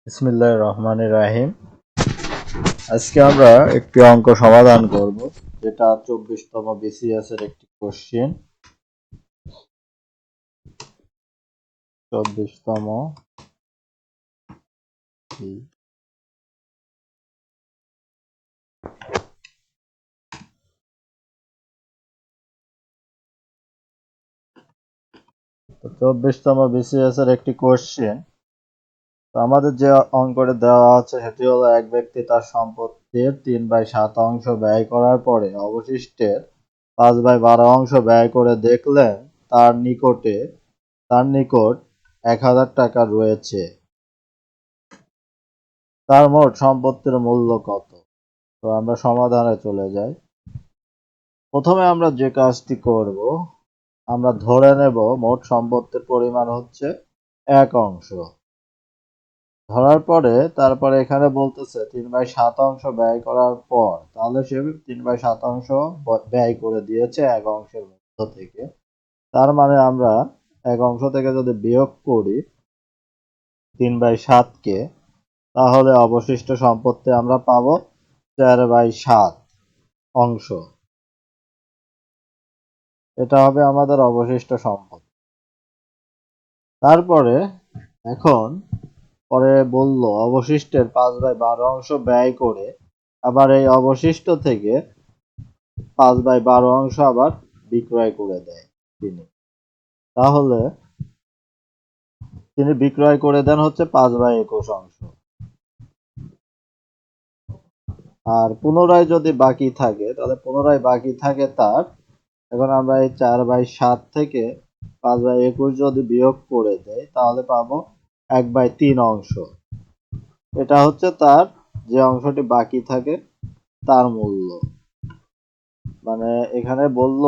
বিসমিল্লাহির রহমানির রহিম। আজকে আমরা একটি অঙ্ক সমাধান করব, যেটা 24তম বিসিএস এর একটি কোশ্চেন। 24তম তো 24তম বিসিএস এর একটি কোশ্চেন। তো আমাদের যে অঙ্কটা দেওয়া আছে সেটি হলো, এক ব্যক্তি তার সম্পত্তির 3/7 অংশ ব্যয় করার পরে অবশিষ্টের 5/12 অংশ ব্যয় করে দেখলেন তার নিকট 1000 টাকা রয়েছে। তার মোট সম্পত্তির মূল্য কত? তো আমরা সমাধানে চলে যাই। প্রথমে আমরা যে কাজটি করব, আমরা ধরে নেব মোট সম্পত্তির পরিমাণ হচ্ছে 1 অংশ। ধরার পরে তারপরে এখানে বলতেছে 3/7 অংশ ব্যয় করার পর, তাহলে সে 3/7 অংশ ব্যয় করে দিয়েছে 1 অংশের মধ্য থেকে। তার মানে আমরা 1 অংশ থেকে যদি বিয়োগ করি 3/7 কে, তাহলে অবশিষ্ট সম্পত্তি আমরা পাবো 4/7 অংশ। এটা হবে আমাদের অবশিষ্ট সম্পদ। তারপরে এখন পরে বলল অবশিষ্টের 5/12 অংশ ব্যয় করে আবার এই অবশিষ্ট থেকে 5/12 অংশ আবার বিক্রয় করে দেয় তিনি। তাহলে তিনি বিক্রয় করে দেন হচ্ছে 5/21 অংশ। আর পুনরায় যদি বাকি থাকে, তাহলে পুনরায় বাকি থাকে তার, এখন আমরা এই 4/7 থেকে 5/21 যদি বিয়োগ করে দেই, তাহলে পাবো 1/3 অংশ। এটা হচ্ছে তার যে অংশটি বাকি থাকে তার মূল্য। মানে এখানে বলল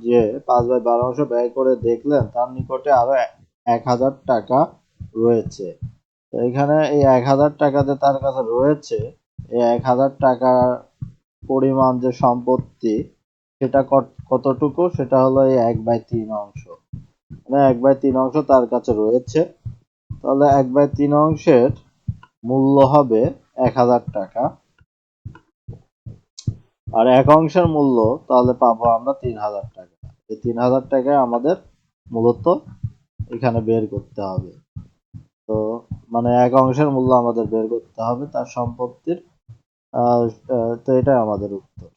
যে 5/12 অংশ ব্যয় করে দেখলেন তার নিকটে আরো 1000 টাকা রয়েছে। তো এখানে এই 1000 টাকা যে তার কাছে রয়েছে, এই 1000 টাকার পরিমাণ যে সম্পত্তি, সেটা কতটুকু, সেটা হলো এই 1/3 অংশ। মানে 1/3 অংশ তার কাছে রয়েছে। তাহলে 1/3 অংশের মূল্য হবে 1000 টাকা। আর 1 অংশের মূল্য তাহলে পাবো আমরা 3000 টাকা। এই 3000 টাকায় আমাদের মূলত এখানে বের করতে হবে। তো মানে 1 অংশের মূল্য আমাদের বের করতে হবে তার সম্পত্তির। তো এটাই আমাদের উত্তর।